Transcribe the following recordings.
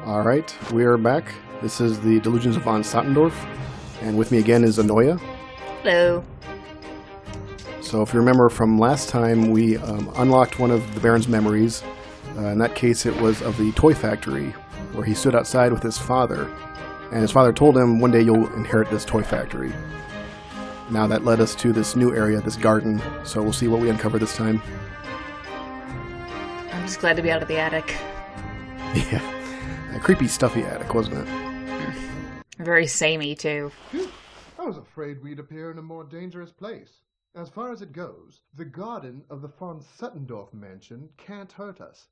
Alright, we are back. This is the Delusions of von Sottendorff, and with me again is Anoya. Hello. So if you remember from last time, we unlocked one of the Baron's memories. In that case, it was of the toy factory, where he stood outside with his father, and his father told him, one day you'll inherit this toy factory. Now that led us to this new area, this garden, so we'll see what we uncover this time. I'm just glad to be out of the attic. Yeah. A creepy, stuffy attic, wasn't it? Very samey, too. I was afraid we'd appear in a more dangerous place. As far as it goes, the garden of the von Sottendorff mansion can't hurt us.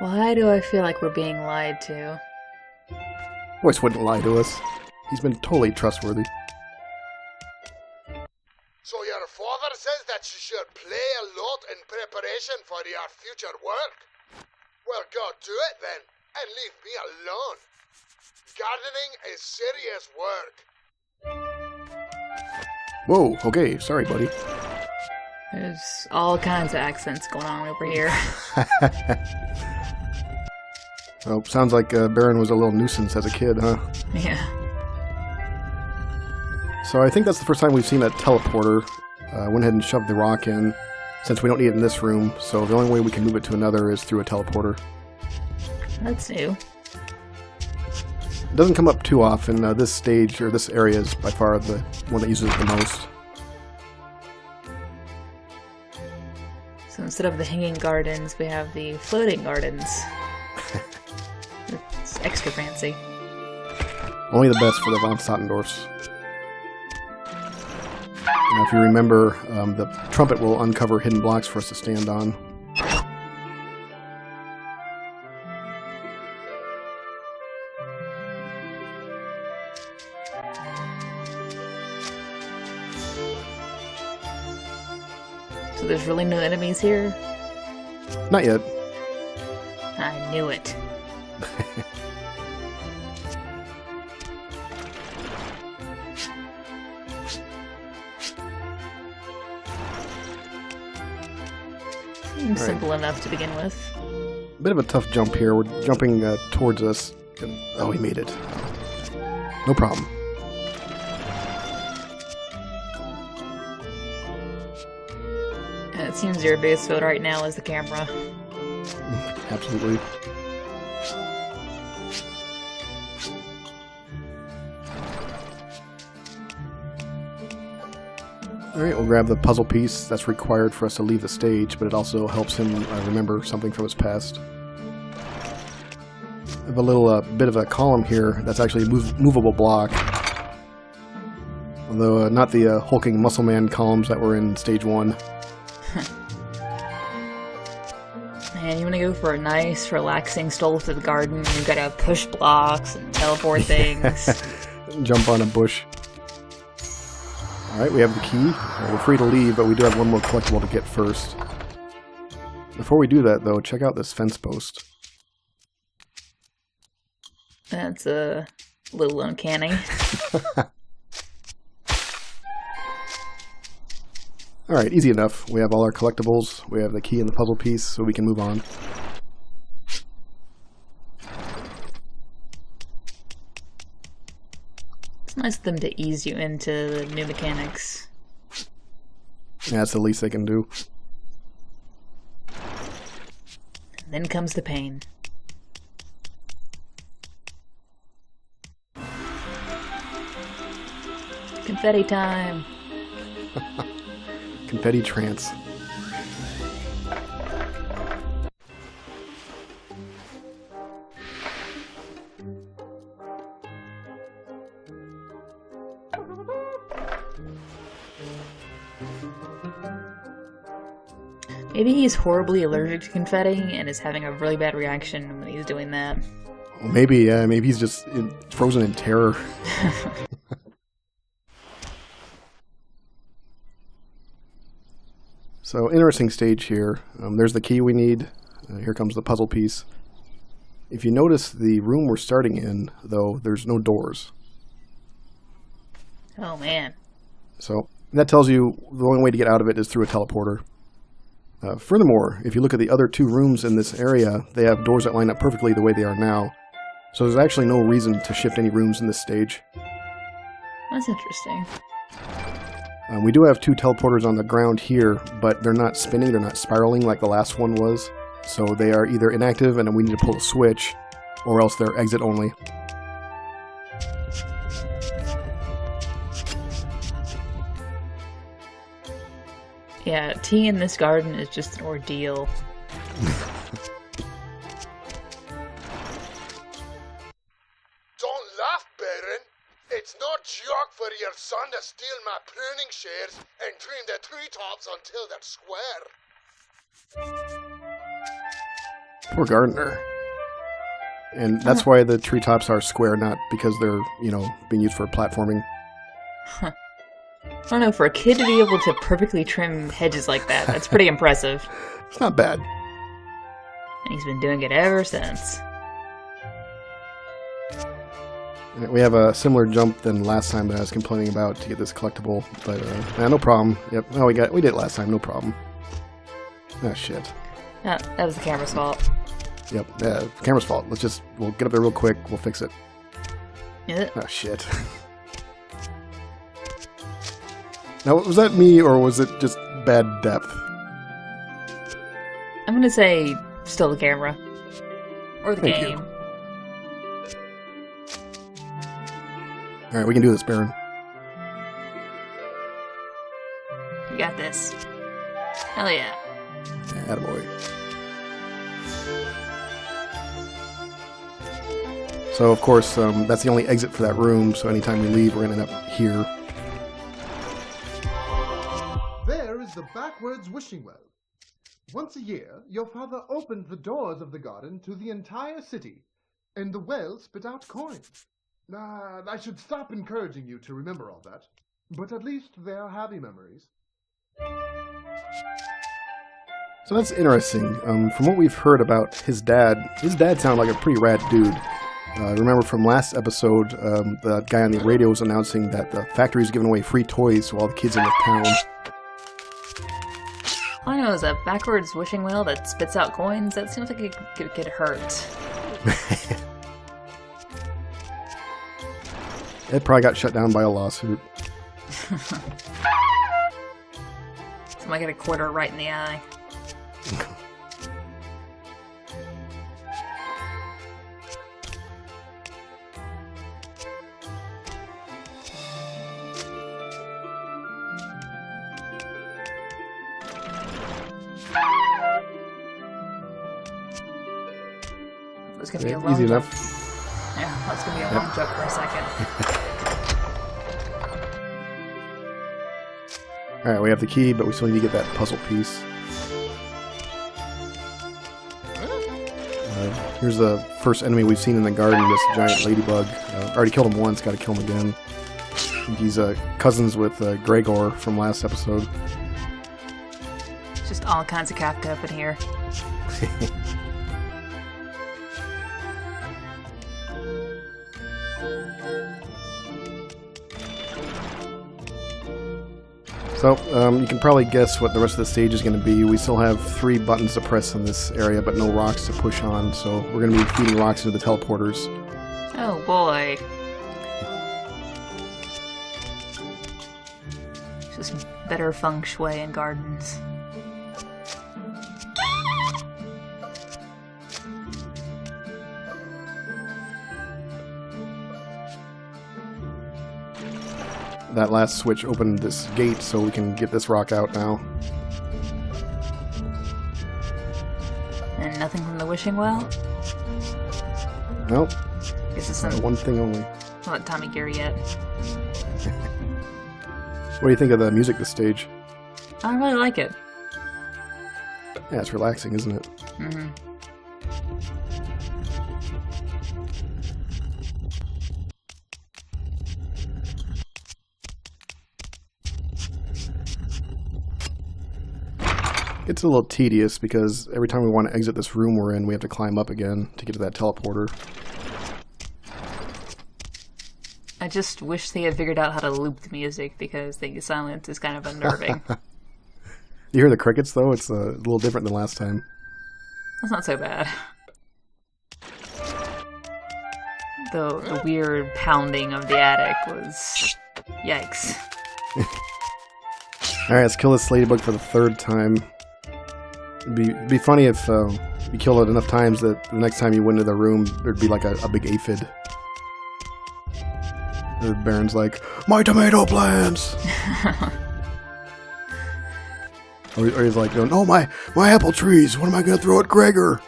Why do I feel like we're being lied to? Royce wouldn't lie to us. He's been totally trustworthy. So your father says that you should play a lot in preparation for your future work? Well, go do it then, and leave me alone. Gardening is serious work. Whoa, okay, sorry, buddy. There's all kinds of accents going on over here. Oh, sounds like Baron was a little nuisance as a kid, huh? Yeah. So I think that's the first time we've seen a teleporter. Went ahead and shoved the rock in, since we don't need it in this room, so the only way we can move it to another is through a teleporter. That's new. It doesn't come up too often. This stage, or this area, is by far the one that uses it the most. So instead of the hanging gardens, we have the floating gardens. It's extra fancy. Only the best for the von Sottendorffs. Now, if you remember, the trumpet will uncover hidden blocks for us to stand on. So there's really no enemies here? Not yet. I knew it. Seems simple enough to begin with. Bit of a tough jump here. We're jumping towards us. Oh, he made it. No problem. It seems your biggest foe right now is the camera. Absolutely. Alright, we'll grab the puzzle piece that's required for us to leave the stage, but it also helps him remember something from his past. I have a little bit of a column here that's actually a movable block. Although not the hulking muscle man columns that were in stage 1. Man, you want to go for a nice, relaxing stroll through the garden, you've got to push blocks and teleport things. Jump on a bush. Alright, we have the key. We're free to leave, but we do have one more collectible to get first. Before we do that, though, check out this fence post. That's a little uncanny. Alright, easy enough. We have all our collectibles, we have the key and the puzzle piece, so we can move on. It's nice of them to ease you into the new mechanics. Yeah, that's the least they can do. And then comes the pain. Confetti time! Confetti trance. Maybe he's horribly allergic to confetti and is having a really bad reaction when he's doing that. Well, maybe he's just frozen in terror. So, interesting stage here. There's the key we need. Here comes the puzzle piece. If you notice the room we're starting in, though, there's no doors. Oh, man. So, that tells you the only way to get out of it is through a teleporter. Furthermore, if you look at the other 2 rooms in this area, they have doors that line up perfectly the way they are now. So there's actually no reason to shift any rooms in this stage. That's interesting. We do have 2 teleporters on the ground here, but they're not spinning, they're not spiraling like the last one was. So they are either inactive and we need to pull a switch, or else they're exit only. Yeah, tea in this garden is just an ordeal. Don't laugh, Baron. It's no joke for your son to steal my pruning shears and trim the treetops until they're square. Poor gardener. And that's why the treetops are square, not because they're, being used for platforming. I don't know, for a kid to be able to perfectly trim hedges like that, that's pretty impressive. It's not bad. And he's been doing it ever since. We have a similar jump than last time that I was complaining about to get this collectible, but no problem. Yep, we did it last time, no problem. Ah, shit. Oh, that was the camera's fault. Yep, camera's fault. We'll get up there real quick, we'll fix it. Is it? Oh, shit. Now, was that me, or was it just bad depth? I'm gonna say still the camera. Or the Thank game. you. Alright, we can do this, Baron. You got this. Hell yeah. Attaboy. So, of course, that's the only exit for that room, so anytime we leave, we're going to end up here. There is the backwards wishing well. Once a year, your father opened the doors of the garden to the entire city, and the well spit out coins. I should stop encouraging you to remember all that, but at least they are happy memories. So that's interesting. From what we've heard about his dad sounded like a pretty rad dude. Remember from last episode, the guy on the radio was announcing that the factory is giving away free toys to all the kids in the town. All I know is a backwards wishing well that spits out coins. That seems like it could get hurt. It probably got shut down by a lawsuit. Somebody get a quarter right in the eye. It's gonna be a long Easy jump. enough. Yeah, that's gonna be a long jump for a second. Alright, we have the key, but we still need to get that puzzle piece. Here's the first enemy we've seen in the garden, this giant ladybug. Already killed him once, gotta kill him again. He's cousins with Gregor from last episode. Just all kinds of Kafka up in here. So, you can probably guess what the rest of the stage is going to be. We still have 3 buttons to press in this area, but no rocks to push on, so we're going to be feeding rocks into the teleporters. Oh boy. Just better feng shui in gardens. That last switch opened this gate, so we can get this rock out now. And nothing from the wishing well? Nope. Guess it's not One thing only. not Tommy Gear yet. What do you think of the music this stage? I really like it. Yeah, it's relaxing, isn't it? Mm-hmm. It's a little tedious because every time we want to exit this room we're in, we have to climb up again to get to that teleporter. I just wish they had figured out how to loop the music because the silence is kind of unnerving. You hear the crickets, though? It's a little different than last time. That's not so bad. The weird pounding of the attic was... Yikes. Alright, let's kill this ladybug for the 3rd time. It'd be funny if you kill it enough times that the next time you went into the room, there'd be like a big aphid. The Baron's like, my tomato plants! or he's like, oh, my apple trees, what am I going to throw at Gregor?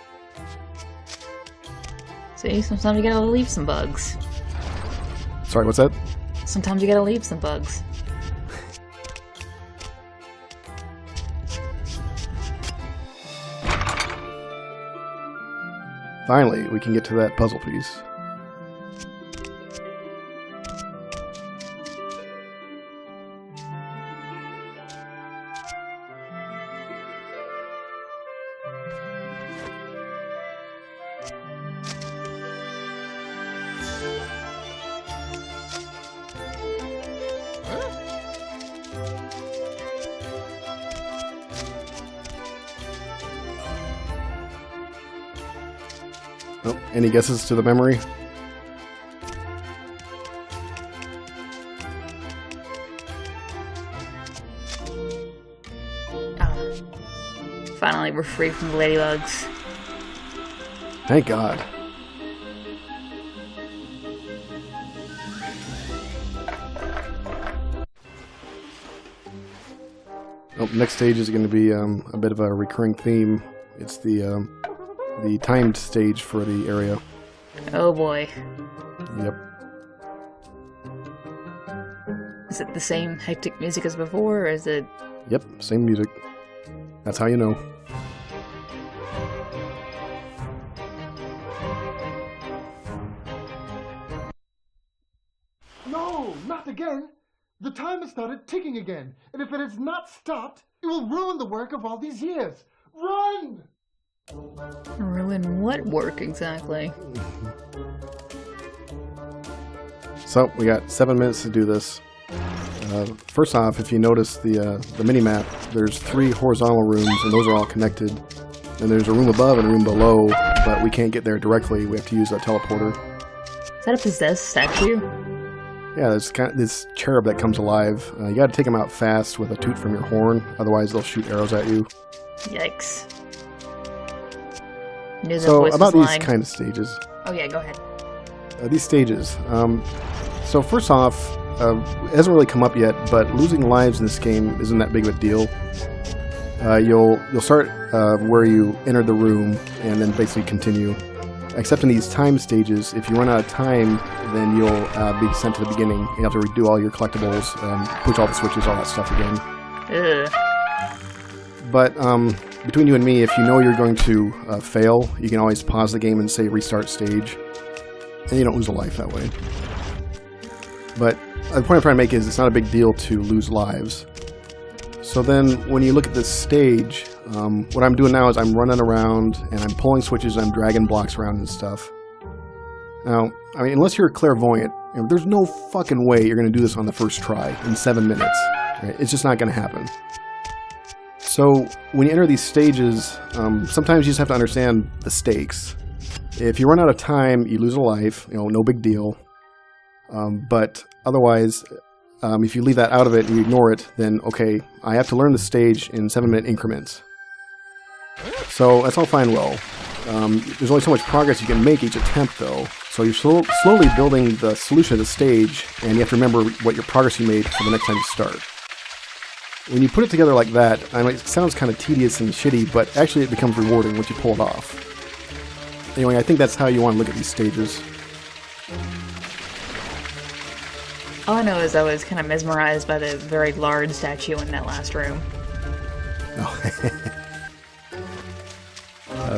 See, sometimes you gotta leave some bugs. Sorry, what's that? Sometimes you gotta leave some bugs. Finally, we can get to that puzzle piece. Oh, any guesses to the memory? Oh. Finally, we're free from the ladybugs. Thank God. Oh, next stage is going to be a bit of a recurring theme. It's the timed stage for the area. Oh boy. Yep. Is it the same hectic music as before, or is it... Yep, same music. That's how you know. No, not again! The time has started ticking again, and if it has not stopped, it will ruin the work of all these years. Run! Ruin what work, exactly? So, we got 7 minutes to do this. First off, if you notice the mini-map, there's 3 horizontal rooms, and those are all connected. And there's a room above and a room below, but we can't get there directly. We have to use a teleporter. Is that a possessed statue? Yeah, there's kind of this cherub that comes alive. You gotta take him out fast with a toot from your horn, otherwise they'll shoot arrows at you. Yikes. Knew that So, voice about was these lying. kind of stages. Oh yeah, go ahead. These stages. So first off, it hasn't really come up yet, but losing lives in this game isn't that big of a deal. You'll start where you entered the room and then basically continue. Except in these time stages, if you run out of time, then you'll be sent to the beginning. You have to redo all your collectibles, push all the switches, all that stuff again. Ugh. But between you and me, if you know you're going to fail, you can always pause the game and say restart stage. And you don't lose a life that way. But the point I'm trying to make is it's not a big deal to lose lives. So then when you look at this stage, what I'm doing now is I'm running around and I'm pulling switches and I'm dragging blocks around and stuff. Now, I mean, unless you're clairvoyant, there's no fucking way you're going to do this on the first try in 7 minutes. Right? It's just not going to happen. So when you enter these stages, sometimes you just have to understand the stakes. If you run out of time, you lose a life, no big deal. But otherwise, if you leave that out of it and you ignore it, then okay, I have to learn the stage in 7-minute increments. So that's all fine and well. There's only so much progress you can make each attempt, though. So you're slowly building the solution of the stage, and you have to remember what your progress you made for the next time you start. When you put it together like that, I mean, it sounds kind of tedious and shitty, but actually it becomes rewarding once you pull it off. Anyway, I think that's how you want to look at these stages. All I know is I was kind of mesmerized by the very large statue in that last room. Oh.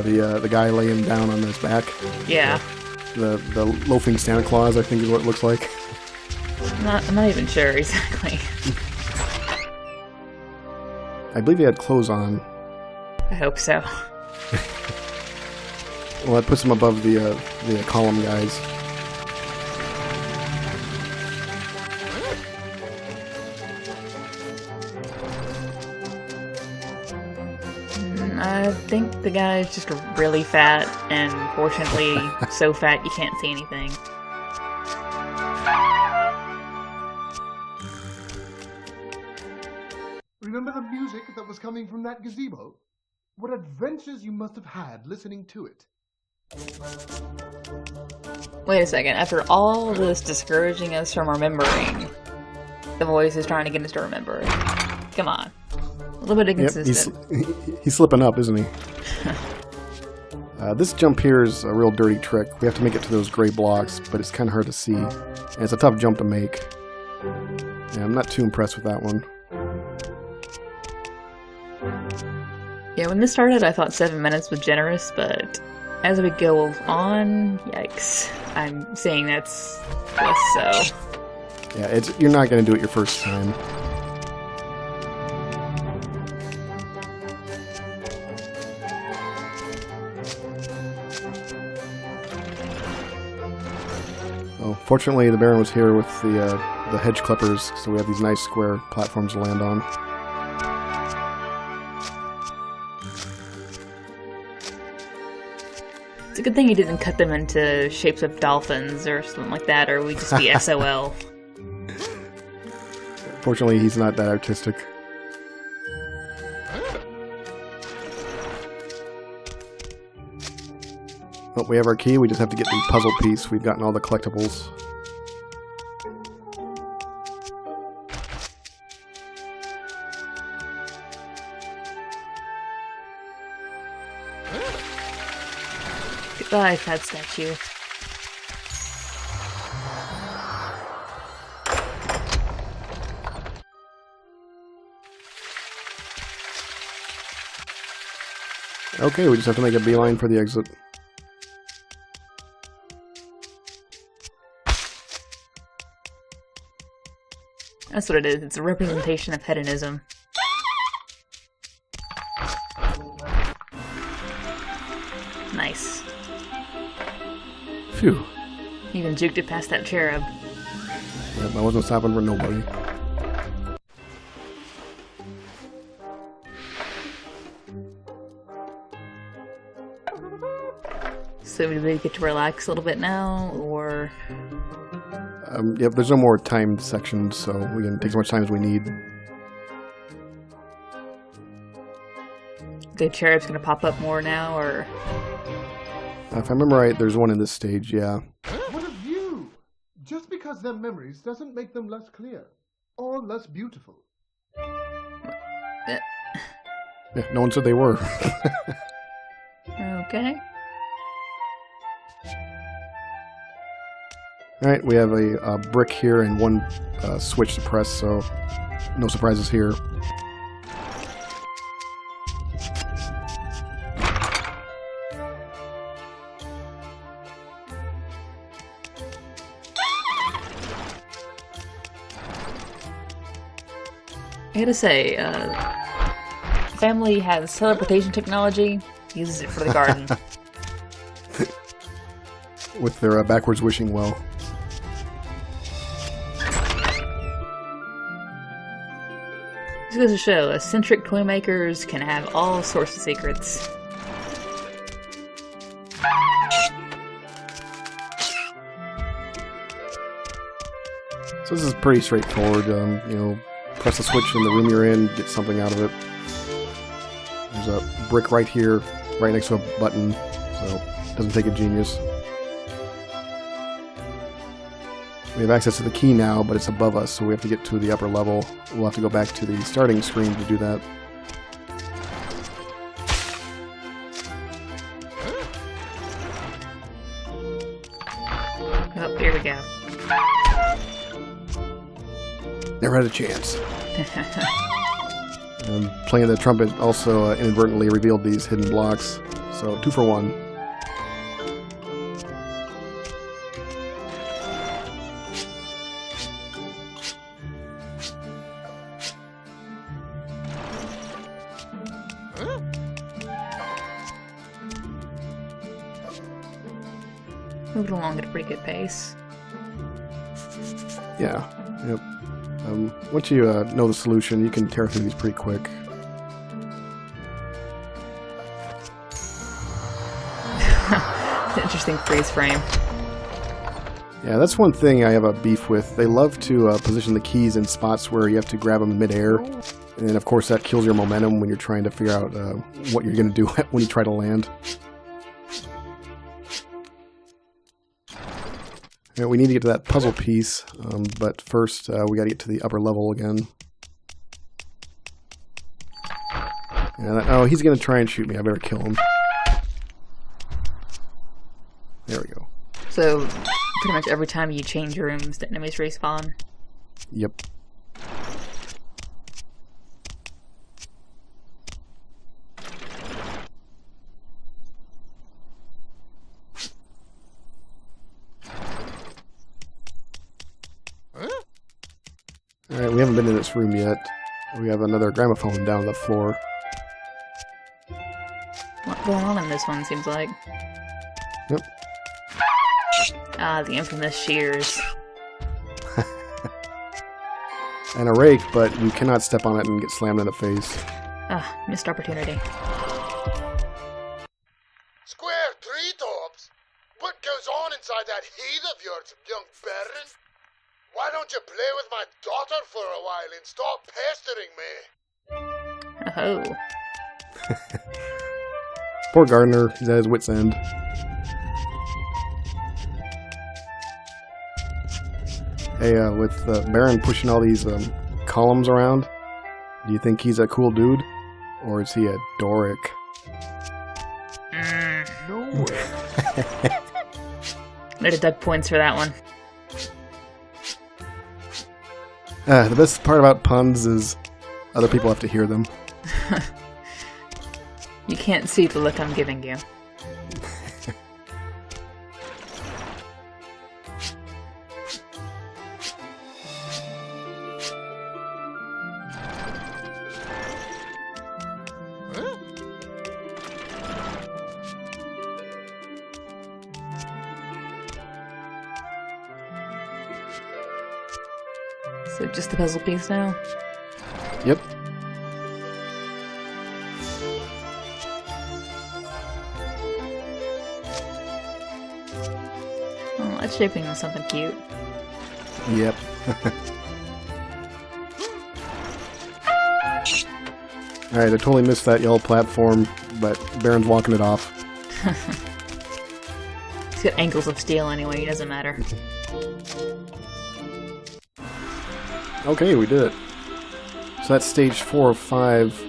The guy laying down on his back. Yeah. The loafing Santa Claus, I think is what it looks like. I'm not even sure exactly. I believe he had clothes on. I hope so. Well, that puts him above the column guys. think the guy is just really fat, and fortunately so fat you can't see anything. Remember the music that was coming from that gazebo? What adventures you must have had listening to it. Wait a second, after all this discouraging us from remembering, the voice is trying to get us to remember. Come on. A little bit inconsistent. He's slipping up, isn't he? This jump here is a real dirty trick. We have to make it to those gray blocks, but it's kind of hard to see. And it's a tough jump to make. Yeah, I'm not too impressed with that one. Yeah, when this started, I thought 7 minutes was generous, but as we go on, yikes. I'm saying that's less so. Yeah, you're not going to do it your first time. Oh, fortunately, the Baron was here with the hedge clippers, so we have these nice square platforms to land on. It's a good thing you didn't cut them into shapes of dolphins or something like that, or we'd just be SOL. Fortunately, he's not that artistic. Oh, we have our key. We just have to get the puzzle piece. We've gotten all the collectibles. Goodbye, fat statue. Okay, we just have to make a beeline for the exit. That's what it is. It's a representation of hedonism. Nice. Phew. Even juked it past that cherub. Yep, I wasn't stopping for nobody. So do we get to relax a little bit now, or... Yep, there's no more timed sections, so we can take as much time as we need. The cherub's gonna pop up more now, or... If I remember right, there's one in this stage, yeah. What a view! Just because they're memories doesn't make them less clear, or less beautiful. Yeah, no one said they were. Okay. Alright, we have a brick here and one switch to press, so no surprises here. I gotta say, family has teleportation technology, uses it for the garden. With their backwards wishing well. This goes to show, eccentric toy makers can have all sorts of secrets. So this is pretty straightforward, you know, press the switch in the room you're in, get something out of it. There's a brick right here, right next to a button, so it doesn't take a genius. We have access to the key now, but it's above us, so we have to get to the upper level. We'll have to go back to the starting screen to do that. Oh, here we go. Never had a chance. Playing the trumpet also inadvertently revealed these hidden blocks, so 2 for 1. Moving along at a pretty good pace. Yeah, yep. Once you know the solution, you can tear through these pretty quick. Interesting freeze frame. Yeah, that's one thing I have a beef with. They love to position the keys in spots where you have to grab them in midair. And then, of course, that kills your momentum when you're trying to figure out what you're going to do when you try to land. Yeah, we need to get to that puzzle piece, but first we got to get to the upper level again. Oh, he's going to try and shoot me. I better kill him. There we go. So, pretty much every time you change rooms, the enemies respawn? Yep. Alright, we haven't been in this room yet. We have another gramophone down the floor. What's going on in this one, seems like? Yep. Ah, the infamous shears. And a rake, but you cannot step on it and get slammed in the face. Ah, missed opportunity. Square treetops? What goes on inside that head of yours, young Baron? Why don't you play with my daughter for a while and stop pestering me? Oh. Poor Gardner, he's at his wit's end. Hey, with Baron pushing all these columns around, do you think he's a cool dude? Or is he a Doric? No way. I'd have dug points for that one. The best part about puns is other people have to hear them. You can't see the look I'm giving you. So just the puzzle piece now? Yep. Oh, that's shaping into something cute. Yep. Alright, I totally missed that yellow platform, but Baron's walking it off. He's got ankles of steel anyway, it doesn't matter. Okay, we did it. So that's stage 4 of 5.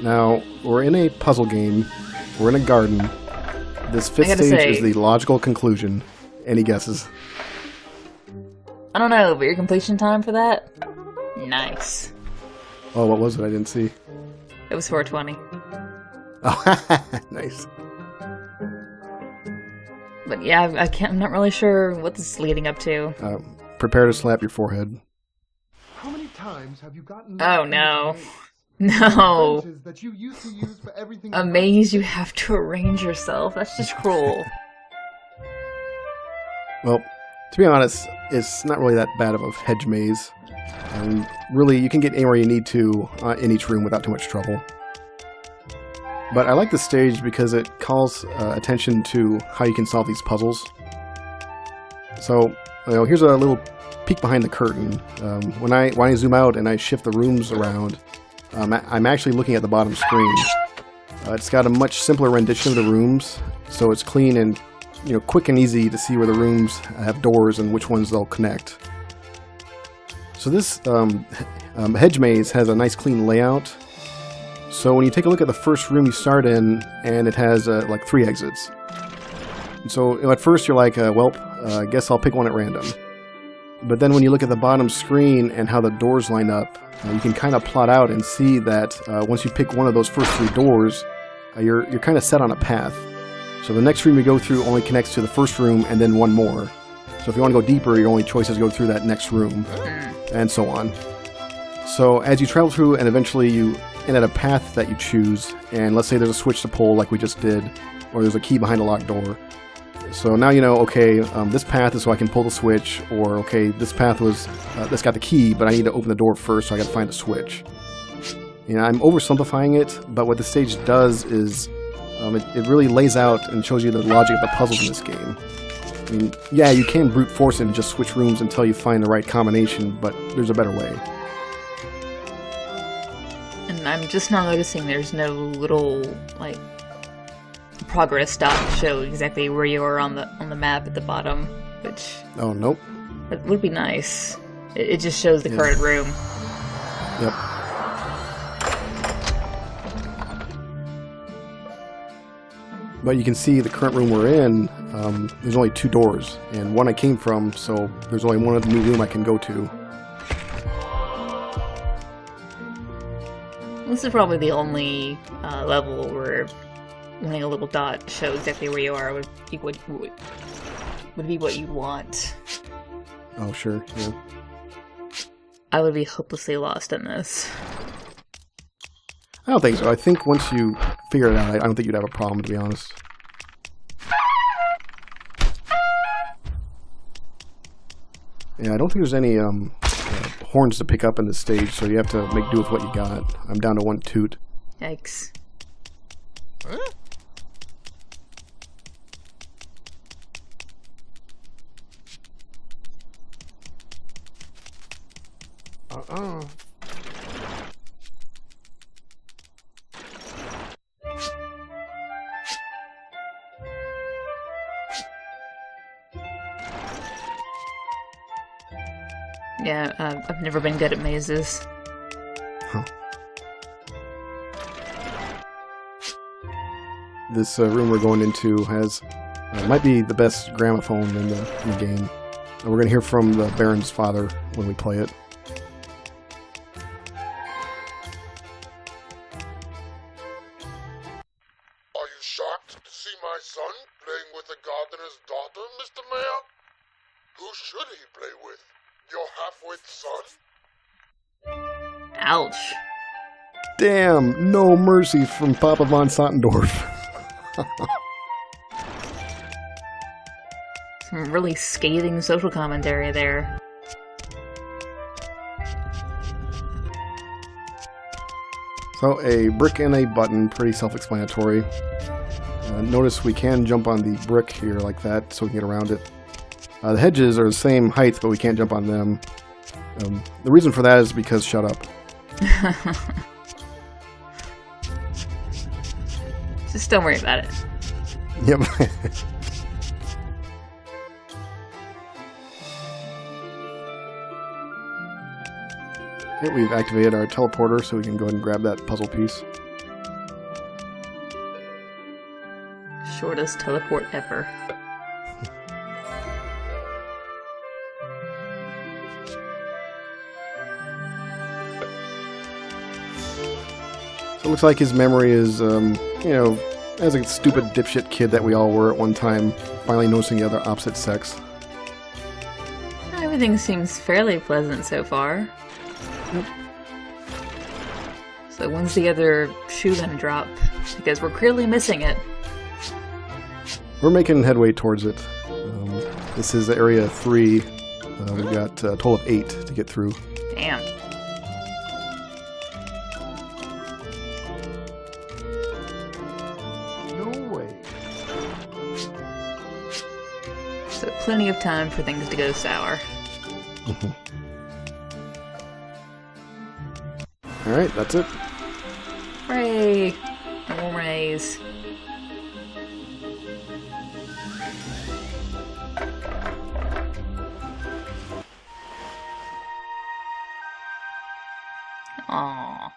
Now, we're in a puzzle game. We're in a garden. This fifth stage is the logical conclusion. Any guesses? I don't know, but your completion time for that? Nice. Oh, what was it? I didn't see. It was 420. Oh, nice. But yeah, I'm not really sure what this is leading up to. Prepare to slap your forehead. How many times have you gotten Oh no. No. that you used to use for everything A maze you have to arrange yourself. That's just cruel. Well, to be honest, it's not really that bad of a hedge maze. Really, you can get anywhere you need to in each room without too much trouble. But I like this stage because it calls attention to how you can solve these puzzles. So, here's a little peek behind the curtain. When I zoom out and I shift the rooms around, I'm actually looking at the bottom screen. It's got a much simpler rendition of the rooms, so it's clean and quick and easy to see where the rooms have doors and which ones they'll connect. So this hedge maze has a nice clean layout. So when you take a look at the first room you start in, and it has like 3 exits. And so at first you're like, I guess I'll pick one at random. But then when you look at the bottom screen and how the doors line up, you can kind of plot out and see that once you pick one of those first 3 doors, you're kind of set on a path. So the next room you go through only connects to the first room and then one more. So if you want to go deeper, your only choice is to go through that next room, and so on. So as you travel through and eventually you end at a path that you choose, and let's say there's a switch to pull like we just did, or there's a key behind a locked door. So now you know, okay, this path is so I can pull the switch, or okay, this path was, this got the key, but I need to open the door first, so I gotta find the switch. I'm oversimplifying it, but what the stage does is It really lays out and shows you the logic of the puzzles in this game. I mean, yeah, you can brute force it and just switch rooms until you find the right combination, but there's a better way. And I'm just not noticing there's no little, like, progress dot to show exactly where you are on the map at the bottom, which... Oh, nope. That would be nice. It just shows the current room. Yep. But you can see the current room we're in, there's only 2 doors, and one I came from, so there's only one other new room I can go to. This is probably the only level where wanting a little dot to show exactly where you are would be what you want. Oh, sure, yeah. I would be hopelessly lost in this. I don't think so. I think once you figure it out, I don't think you'd have a problem, to be honest. Yeah, I don't think there's any horns to pick up in this stage, so you have to make do with what you got. I'm down to 1 toot. Yikes. Huh? Yeah, I've never been good at mazes. Huh. This room we're going into has might be the best gramophone in the game. And we're going to hear from the Baron's father when we play it. Are you shocked to see my son playing with the gardener's daughter, Mr. Mayor? Who should he play with? Your half-wit son? Ouch. Damn, no mercy from Papa von Sottendorff. Some really scathing social commentary there. So, a brick and a button, pretty self-explanatory. Notice we can jump on the brick here like that, so we can get around it. The hedges are the same height, but we can't jump on them. The reason for that is because shut up. Just don't worry about it. Yep. Okay, we've activated our teleporter, so we can go ahead and grab that puzzle piece. Shortest teleport ever. So it looks like his memory is, as a stupid dipshit kid that we all were at one time, finally noticing the other opposite sex. Everything seems fairly pleasant so far. Yep. So when's the other shoe gonna drop? Because we're clearly missing it. We're making headway towards it. This is area 3. We've got a total of 8 to get through. Damn. No way. So plenty of time for things to go sour. Alright, that's it. Hooray! No more maze. Aww.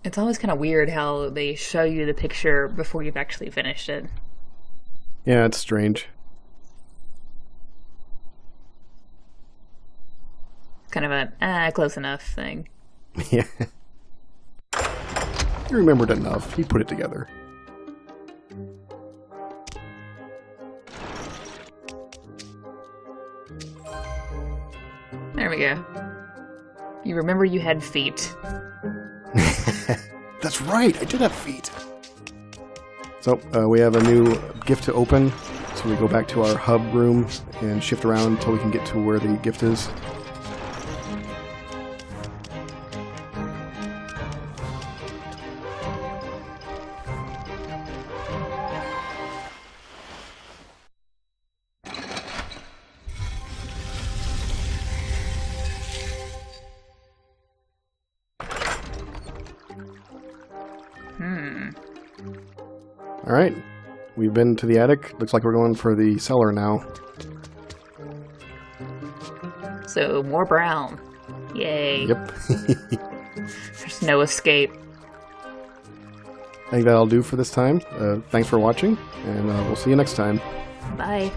It's always kind of weird how they show you the picture before you've actually finished it. Yeah, it's strange. Kind of a close enough thing. Yeah. He remembered enough. He put it together. There we go. You remember you had feet. That's right, I did have feet. So, we have a new gift to open. So we go back to our hub room and shift around until we can get to where the gift is. All right. We've been to the attic. Looks like we're going for the cellar now. So, more brown. Yay. Yep. There's no escape. I think that'll do for this time. Thanks for watching, and we'll see you next time. Bye.